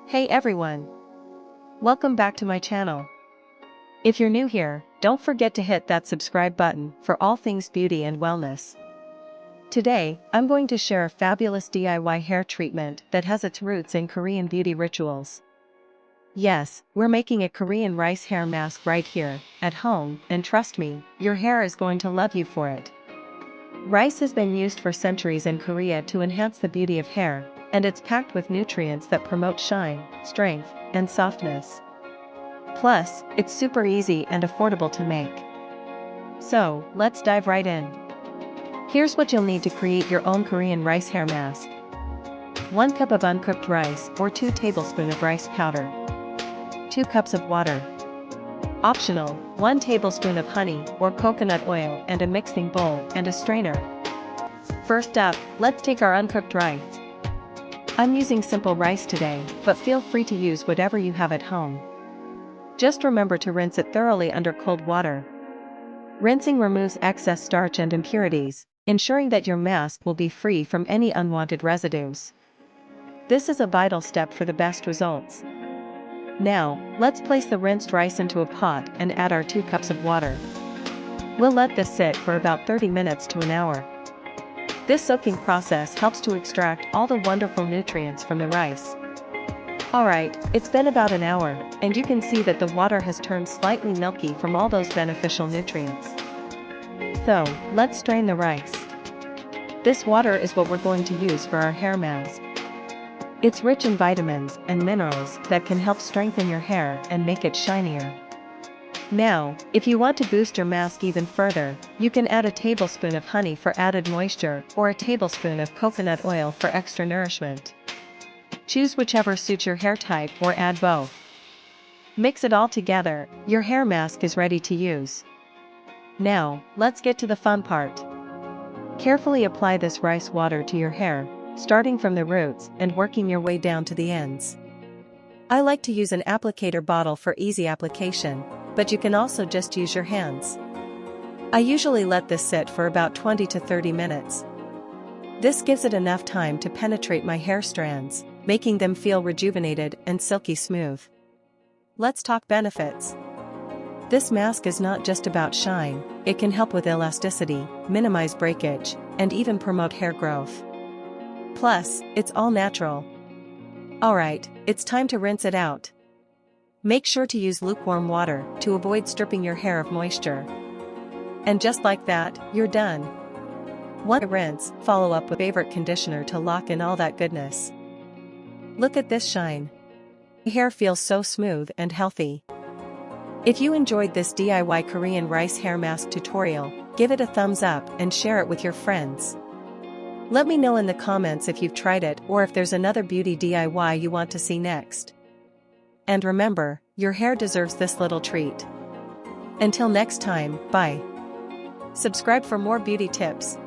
Hey everyone! Welcome back to my channel. If you're new here, don't forget to hit that subscribe button for all things beauty and wellness. Today, I'm going to share a fabulous DIY hair treatment that has its roots in Korean beauty rituals. Yes, we're making a Korean rice hair mask right here, at home, and trust me, your hair is going to love you for it. Rice has been used for centuries in Korea to enhance the beauty of hair, and it's packed with nutrients that promote shine, strength, and softness. Plus, it's super easy and affordable to make. So, let's dive right in. Here's what you'll need to create your own Korean rice hair mask. 1 cup of uncooked rice or 2 tablespoons of rice powder. 2 cups of water. Optional, 1 tablespoon of honey or coconut oil and a mixing bowl and a strainer. First up, let's take our uncooked rice. I'm using simple rice today, but feel free to use whatever you have at home. Just remember to rinse it thoroughly under cold water. Rinsing removes excess starch and impurities, ensuring that your mask will be free from any unwanted residues. This is a vital step for the best results. Now, let's place the rinsed rice into a pot and add our 2 cups of water. We'll let this sit for about 30 minutes to an hour. This soaking process helps to extract all the wonderful nutrients from the rice. Alright, it's been about an hour, and you can see that the water has turned slightly milky from all those beneficial nutrients. So, let's strain the rice. This water is what we're going to use for our hair mask. It's rich in vitamins and minerals that can help strengthen your hair and make it shinier. Now, if you want to boost your mask even further, you can add a tablespoon of honey for added moisture or a tablespoon of coconut oil for extra nourishment. Choose whichever suits your hair type or add both. Mix it all together, your hair mask is ready to use. Now, let's get to the fun part. Carefully apply this rice water to your hair, starting from the roots and working your way down to the ends. I like to use an applicator bottle for easy application, but you can also just use your hands. I usually let this sit for about 20 to 30 minutes. This gives it enough time to penetrate my hair strands, making them feel rejuvenated and silky smooth. Let's talk benefits. This mask is not just about shine, it can help with elasticity, minimize breakage, and even promote hair growth. Plus, it's all natural. Alright, it's time to rinse it out. Make sure to use lukewarm water to avoid stripping your hair of moisture. And just like that, you're done. One rinse, follow up with favorite conditioner to lock in all that goodness. Look at this shine. My hair feels so smooth and healthy. If you enjoyed this DIY Korean rice hair mask tutorial, give it a thumbs up and share it with your friends. Let me know in the comments if you've tried it or if there's another beauty DIY you want to see next. And remember, your hair deserves this little treat. Until next time, bye. Subscribe for more beauty tips.